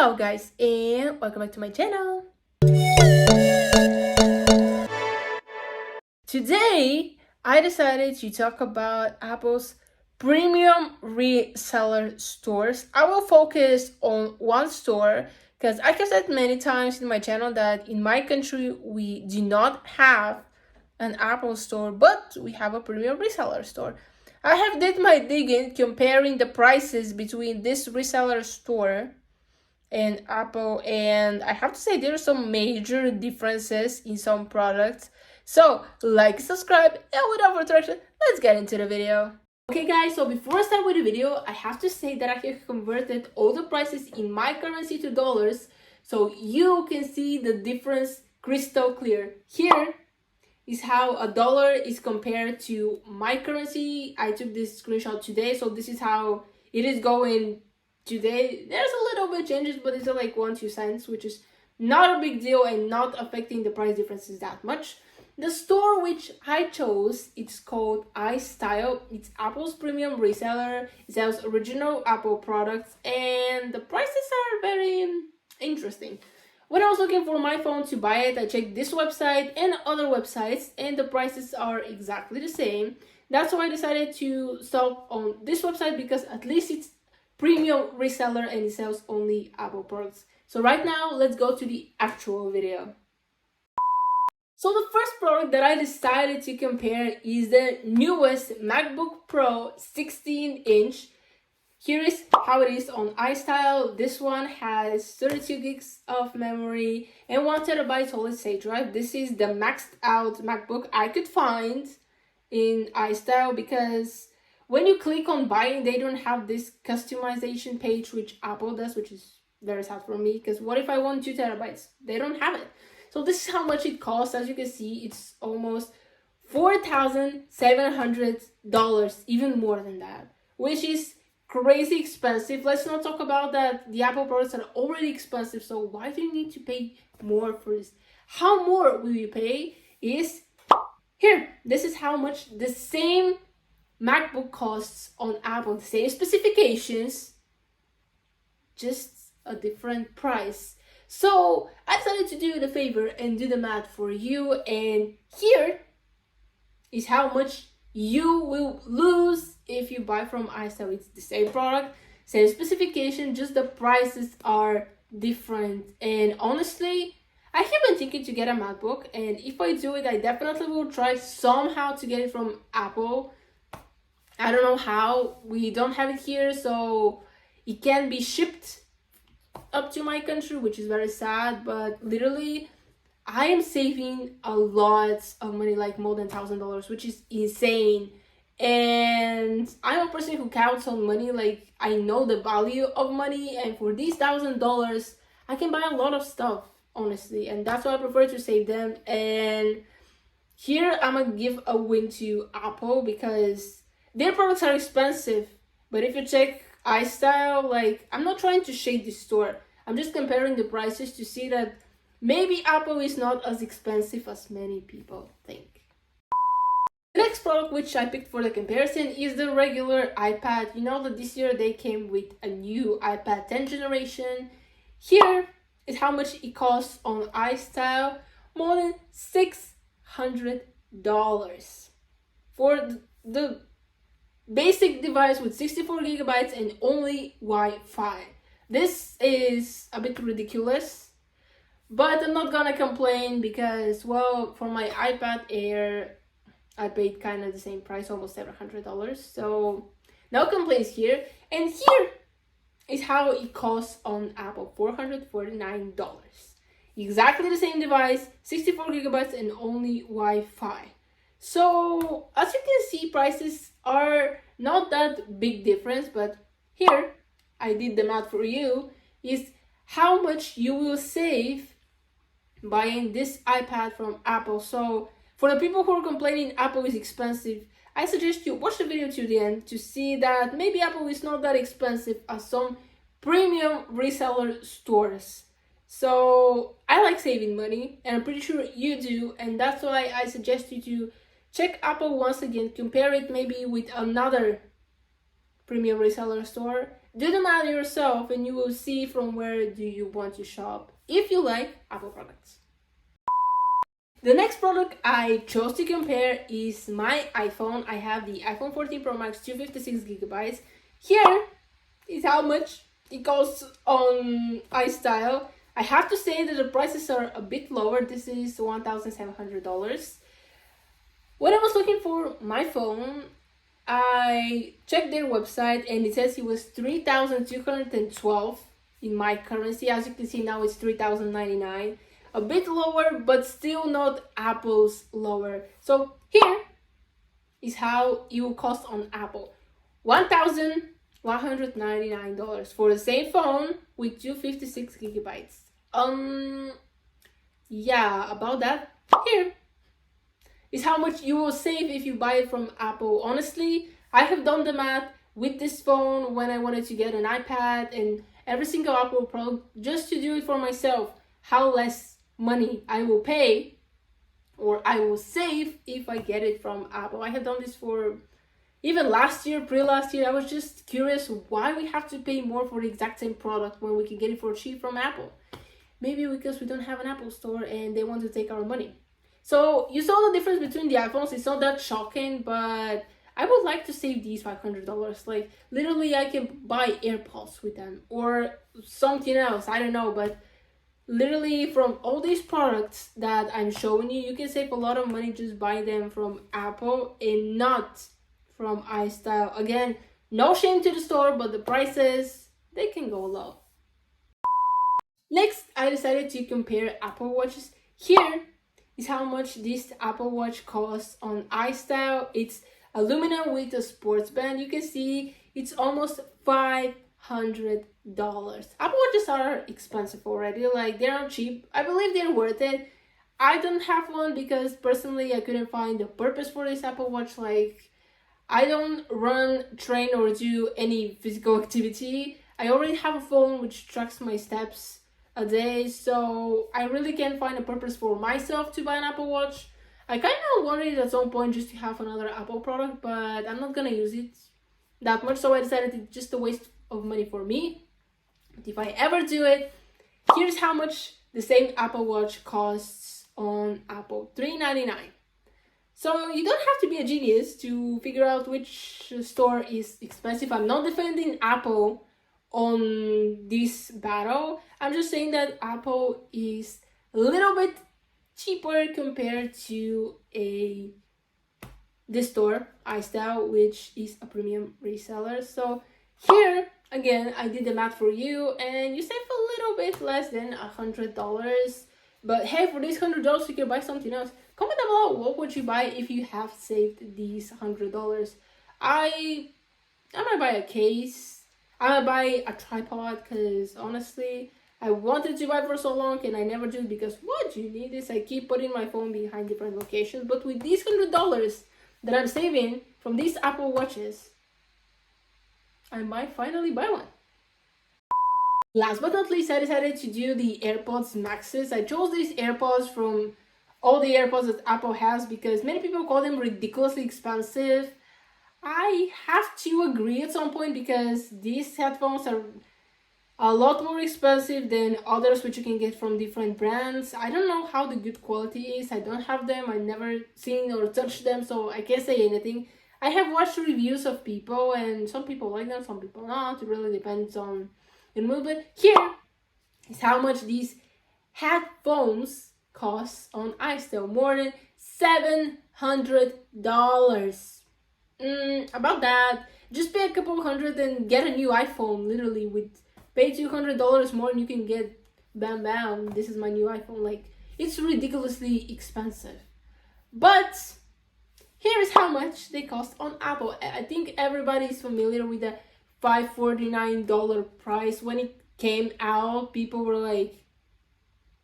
Hello guys, and welcome back to my channel. Today I decided to talk about Apple's premium reseller stores. I will focus on one store because I have said many times in my channel that in my country we do not have an Apple store, but we have a premium reseller store. I have did my digging comparing the prices between this reseller store and Apple, and I have to say there are some major differences in some products. So like, subscribe, and without further ado, let's get into the video. Okay guys, so before I start with the video, I have to say that I have converted all the prices in my currency to dollars, so you can see the difference crystal clear. Here is how a dollar is compared to my currency. I took this screenshot today, so this is how it is going today. There's a little bit changes, but it's like 1-2 cents, which is not a big deal and not affecting the price differences that much. The store which I chose, it's called iStyle. It's Apple's premium reseller. It sells original Apple products, and the prices are very interesting. When I was looking for my phone to buy it, I checked this website and other websites, and the prices are exactly the same. That's why I decided to stop on this website, because at least it's premium reseller and it sells only Apple products. So right now, let's go to the actual video. So the first product that I decided to compare is the newest MacBook Pro 16-inch. Here is how it is on iStyle. This one has 32 gigs of memory and 1 terabyte solid state drive. This is the maxed out MacBook I could find in iStyle, because when you click on buying, they don't have this customization page, which Apple does, which is very sad for me, because what if I want 2 terabytes? They don't have it. So this is how much it costs. As you can see, it's almost $4,700, even more than that, which is crazy expensive. Let's not talk about that. The Apple products are already expensive, so why do you need to pay more for this? How more will you pay is here. This is how much the same MacBook costs on Apple, the same specifications, just a different price. So I decided to do the favor and do the math for you, and here is how much you will lose if you buy from iStyle. It's the same product, same specification, just the prices are different. And honestly, I have been thinking to get a MacBook, and if I do it, I definitely will try somehow to get it from Apple. I don't know how. We don't have it here, so it can be shipped up to my country, which is very sad, but literally I am saving a lot of money, like more than $1,000, which is insane. And I'm a person who counts on money. Like, I know the value of money, and for these $1,000 I can buy a lot of stuff, honestly, and that's why I prefer to save them. And here I'm gonna give a win to Apple, because their products are expensive, but if you check iStyle, like, I'm not trying to shade this store, I'm just comparing the prices to see that maybe Apple is not as expensive as many people think. The next product which I picked for the comparison is the regular iPad. You know that this year they came with a new iPad 10th generation. Here is how much it costs on iStyle: more than $600 for the basic device with 64 gigabytes and only Wi-Fi. This is a bit ridiculous, but I'm not gonna complain, because, well, for my iPad Air I paid kind of the same price, almost $700, so no complaints here. And here is how it costs on Apple: $449. Exactly the same device, 64 gigabytes and only Wi-Fi. So as you can see, prices are not that big difference, but here I did the math for you, is how much you will save buying this iPad from Apple. So for the people who are complaining Apple is expensive, I suggest you watch the video to the end to see that maybe Apple is not that expensive as some premium reseller stores. So I like saving money, and I'm pretty sure you do, and that's why I suggest you to check Apple once again, compare it maybe with another premium reseller store, Do the math yourself and you will see from where do you want to shop if you like Apple products. The next product I chose to compare is my iPhone. I have the iPhone 14 Pro Max 256GB. Here is how much it costs on iStyle. I have to say that the prices are a bit lower. This is $1,700. When I was looking for my phone, I checked their website and it says it was $3,212 in my currency. As you can see now, it's $3,099. A bit lower, but still not Apple's lower. So here is how it will cost on Apple. $1,199 for the same phone with 256GB. Yeah, about that. Here is how much you will save if you buy it from Apple. Honestly, I have done the math with this phone when I wanted to get an iPad and every single Apple product just to do it for myself. How less money I will pay or I will save if I get it from Apple. I have done this for even last year, pre-last year. I was just curious why we have to pay more for the exact same product when we can get it for cheap from Apple. Maybe because we don't have an Apple store and they want to take our money. So you saw the difference between the iPhones. It's not that shocking, but I would like to save these $500. Like literally I can buy AirPods with them or something else. I don't know, but literally from all these products that I'm showing you, you can save a lot of money just buying them from Apple and not from iStyle. Again, no shame to the store, but the prices, they can go low. Next, I decided to compare Apple Watches. Here is how much this Apple Watch costs on iStyle. It's aluminum with a sports band. You can see it's almost $500. Apple Watches are expensive already, like they're not cheap. I believe they're worth it. I don't have one because personally I couldn't find a purpose for this Apple Watch. Like I don't run, train or do any physical activity. I already have a phone which tracks my steps a day, so I really can't find a purpose for myself to buy an Apple Watch. I kind of wanted at some point just to have another Apple product, but I'm not gonna use it that much, so I decided it's just a waste of money for me. But if I ever do it, here's how much the same Apple Watch costs on Apple: $399. So you don't have to be a genius to figure out which store is expensive. I'm not defending Apple on this battle. I'm just saying that Apple is a little bit cheaper compared to this store, iStyle, which is a premium reseller. So here again, I did the math for you, and you save a little bit less than $100. But hey, for these $100, you can buy something else. Comment down below, what would you buy if you have saved these $100? I might buy a case. I might buy a tripod, because honestly, I wanted to buy for so long and I never do, because what do you need this? I keep putting my phone behind different locations. But with these $100 that I'm saving from these Apple Watches, I might finally buy one. Last but not least, I decided to do the AirPods Maxes. I chose these AirPods from all the AirPods that Apple has because many people call them ridiculously expensive. I have to agree at some point because these headphones are a lot more expensive than others which you can get from different brands. I don't know how the good quality is. I don't have them. I've never seen or touched them, so I can't say anything. I have watched reviews of people and some people like them, some people not. It really depends on the mood. But here is how much these headphones cost on iStyle. More than $700. About that. Just pay a couple hundred and get a new iPhone. Literally, with pay $200 more and you can get bam bam. This is my new iPhone. Like, it's ridiculously expensive. But here is how much they cost on Apple. I think everybody is familiar with the $549 price. When it came out, people were like,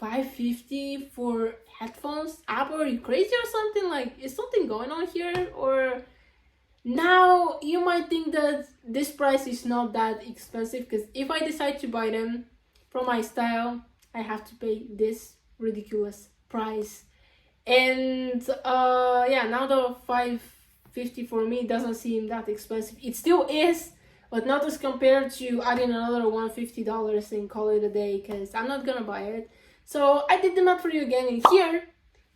$550 for headphones? Apple, are you crazy or something? Like, is something going on here? Or now you might think that this price is not that expensive, because if I decide to buy them from iStyle, I have to pay this ridiculous price. And yeah, now the $550 for me doesn't seem that expensive. It still is but not as compared to adding another $150 and call it a day, because I'm not gonna buy it. So I did the math for you again, and here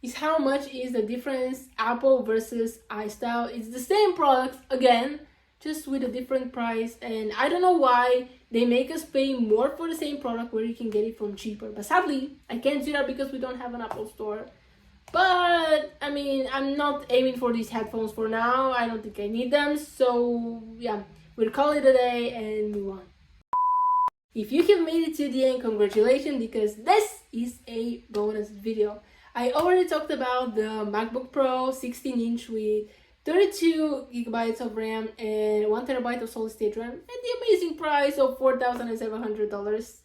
is how much is the difference Apple versus iStyle. It's the same product again, just with a different price, and I don't know why they make us pay more for the same product where you can get it from cheaper. But sadly, I can't do that because we don't have an Apple store. But I mean, I'm not aiming for these headphones for now. I don't think I need them. So yeah, we'll call it a day and move on. If you have made it to the end, congratulations, because this is a bonus video. I already talked about the MacBook Pro 16-inch with 32 gigabytes of RAM and 1 terabyte of solid state RAM, and the amazing price of $4,700.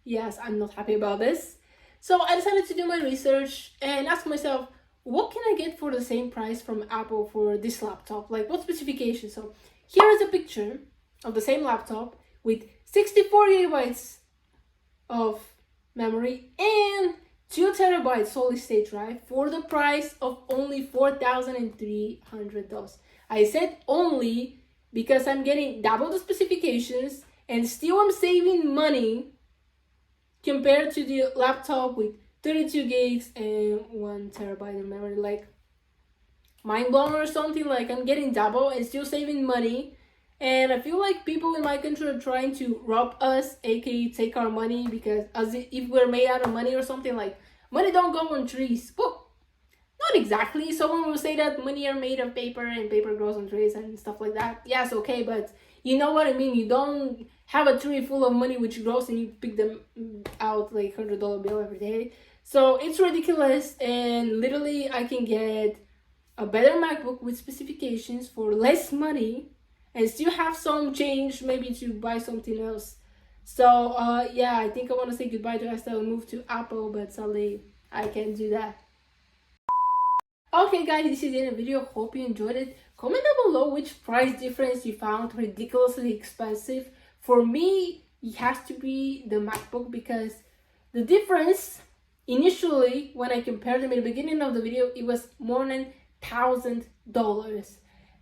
Yes, I'm not happy about this. So I decided to do my research and ask myself, what can I get for the same price from Apple for this laptop? Like, what specifications? So here is a picture of the same laptop with 64 gigabytes of memory and 2 terabyte solid state drive for the price of only $4,300. I said only because I'm getting double the specifications and still I'm saving money compared to the laptop with 32 gigs and 1 terabyte of memory. Like, mind blown or something. Like, I'm getting double and still saving money. And I feel like people in my country are trying to rob us, aka take our money, because as if we're made out of money or something. Like, money don't go on trees. Well, not exactly. Someone will say that money are made of paper and paper grows on trees and stuff like that. Yes, okay, but you know what I mean. You don't have a tree full of money which grows and you pick them out like $100 bill every day. So it's ridiculous, and literally I can get a better MacBook with specifications for less money and still have some change maybe to buy something else. So yeah, I think I want to say goodbye to iStyle and move to Apple, but sadly I can't do that. Okay guys, this is the end of the video. Hope you enjoyed it. Comment down below which price difference you found ridiculously expensive. For me, it has to be the MacBook, because the difference initially when I compared them in the beginning of the video, it was more than $1,000.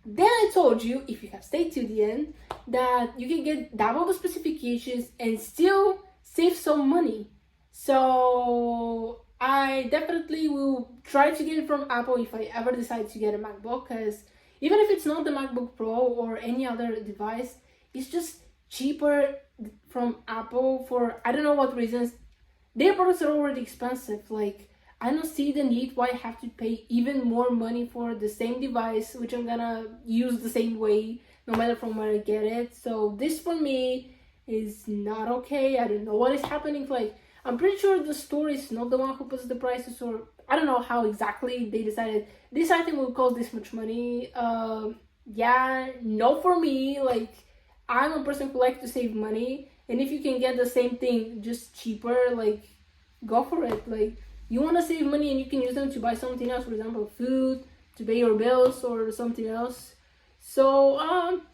Then I told you, if you have stayed to the end, that you can get double the specifications and still save some money. So I definitely will try to get it from Apple if I ever decide to get a MacBook, because even if it's not the MacBook Pro or any other device, it's just cheaper from Apple for I don't know what reasons. Their products are already expensive. Like, I don't see the need why I have to pay even more money for the same device, which I'm gonna use the same way no matter from where I get it. So this for me is not okay. I don't know what is happening. Like, I'm pretty sure the store is not the one who puts the prices, or I don't know how exactly they decided this item will cost this much money. Yeah, no for me. Like, I'm a person who likes to save money, and if you can get the same thing just cheaper, like, go for it. Like, you want to save money and you can use them to buy something else, for example food, to pay your bills or something else. So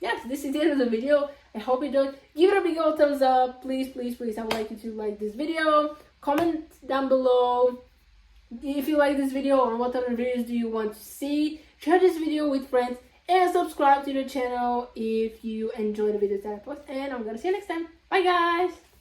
yes, this is the end of the video. I hope you enjoyed. Give it a big old thumbs up, please, please, please. I would like you to like this video. Comment down below if you like this video or what other videos do you want to see. Share this video with friends and subscribe to the channel if you enjoy the videos that I post. And I'm gonna see you next time. Bye guys.